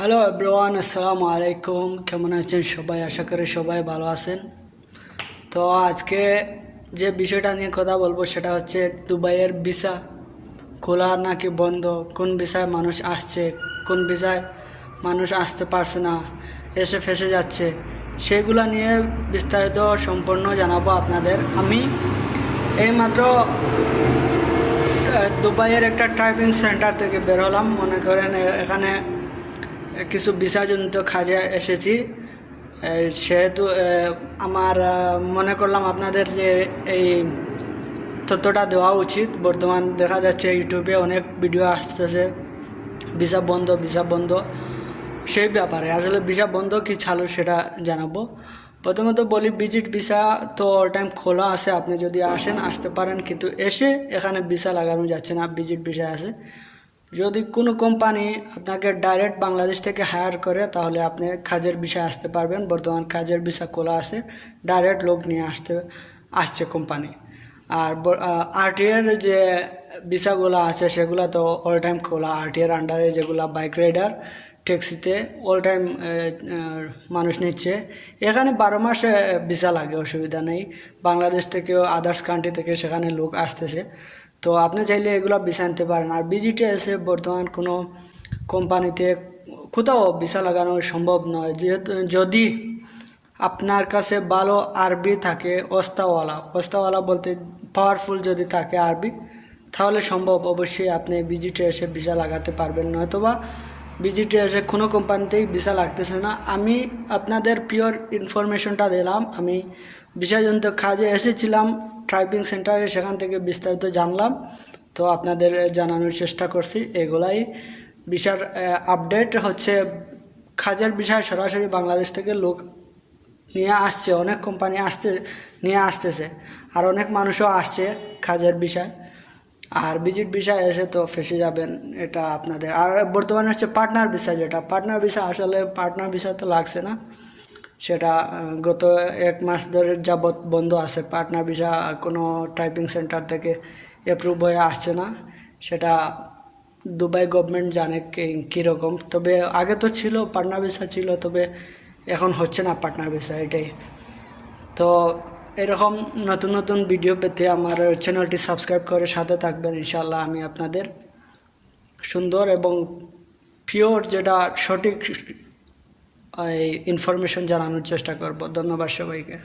Hello everyone, আসসালামু আলাইকুম। কেমন আছেন সবাই? আশা করি সবাই ভালো আছেন। তো আজকে যে বিষয়টা নিয়ে কথা বলবো সেটা হচ্ছে দুবাইয়ের ভিসা খোলা নাকি বন্ধ, কোন ভিসায় মানুষ আসছে, কোন ভিসায় মানুষ আসতে পারছে না, এসে ফেসে যাচ্ছে, সেগুলো নিয়ে বিস্তারিত সম্পূর্ণ জানাবো আপনাদের। আমি এইমাত্র দুবাইয়ের একটা টাইপিং সেন্টার থেকে বের হলাম। মনে করেন এখানে কিছু ভিসাজনিত কাজে এসেছি। সেহেতু আমার মনে করলাম আপনাদের যে এই তথ্যটা দেওয়া উচিত। বর্তমান দেখা যাচ্ছে ইউটিউবে অনেক ভিডিও আসতেছে ভিসা বন্ধ ভিসা বন্ধ, সেই ব্যাপারে আসলে ভিসা বন্ধ কি চালু সেটা জানাবো। প্রথমত বলি, ভিজিট ভিসা তো অল টাইম খোলা আছে, আপনি যদি আসেন আসতে পারেন, কিন্তু এসে এখানে ভিসা লাগানো যাচ্ছে না, ভিজিট ভিসা আছে। যদি কোনো কোম্পানি আপনাকে ডাইরেক্ট বাংলাদেশ থেকে হায়ার করে তাহলে আপনি কাজের ভিসায় আসতে পারবেন। বর্তমান কাজের ভিসা খোলা আছে, ডাইরেক্ট লোক নিয়ে আসছে কোম্পানি। আর আরটিআর যে ভিসাগুলো আছে সেগুলো তো অল টাইম খোলা। আরটিআর আন্ডারে যেগুলো বাইক রাইডার, ট্যাক্সিতে অল টাইম মানুষ নিচ্ছে। এখানে 12 মাস ভিসা লাগে, অসুবিধা নেই। বাংলাদেশ থেকেও আদার্স কান্ট্রি থেকে সেখানে লোক আসতেছে, তো আপনি চাইলে এগুলো ভিসা আনতে পারেন। আর ভিজিটে এসে বর্তমান কোনো কোম্পানিতে কোথাও ভিসা লাগানো সম্ভব নয়, যেহেতু যদি আপনার কাছে ভালো আরবি থাকে, ওস্তাওয়ালা বলতে পাওয়ারফুল যদি থাকে আরবি, তাহলে সম্ভব, অবশ্যই আপনি ভিজিটে এসে ভিসা লাগাতে পারবেন। নয়তোবা ভিজিটে এসে কোনো কোম্পানিতেই ভিসা লাগতেছে না। আমি আপনাদের পিওর ইনফরমেশনটা দিলাম। আমি ভিসাজনিত কাজে এসেছিলাম টাইপিং সেন্টারে, সেখান থেকে বিস্তারিত জানলাম, তো আপনাদের জানানোর চেষ্টা করছি। এগুলাই ভিসার আপডেট হচ্ছে। কাজের বিষয়ে সরাসরি বাংলাদেশ থেকে লোক নিয়ে আসছে, অনেক কোম্পানি নিয়ে আসতেছে, আর অনেক মানুষও আসছে কাজের বিষয়। আর ভিজিট ভিসা এসে তো ফেসে যাবেন, এটা আপনাদের। আর বর্তমানে হচ্ছে পার্টনার ভিসা, যেটা পার্টনার ভিসা, আসলে পার্টনার ভিসা তো লাগছে না, সেটা গত 1 মাস ধরে যাবৎ বন্ধ আছে। পার্টনার ভিসা কোনো টাইপিং সেন্টার থেকে অ্যাপ্রুভ হয়ে আসছে না, সেটা দুবাই গভর্নমেন্ট জানে কীরকম। তবে আগে তো ছিল, পার্টনার ভিসা ছিল, তবে এখন হচ্ছে না পার্টনার ভিসা, এটাই। তো এরকম নতুন নতুন ভিডিও পেতে আমার চ্যানেলটি সাবস্ক্রাইব করে সাথে থাকবেন। ইনশাআল্লাহ আমি আপনাদের সুন্দর এবং পিওর, যেটা সঠিক ইনফরমেশন জানানোর চেষ্টা করব। ধন্যবাদ সবাইকে।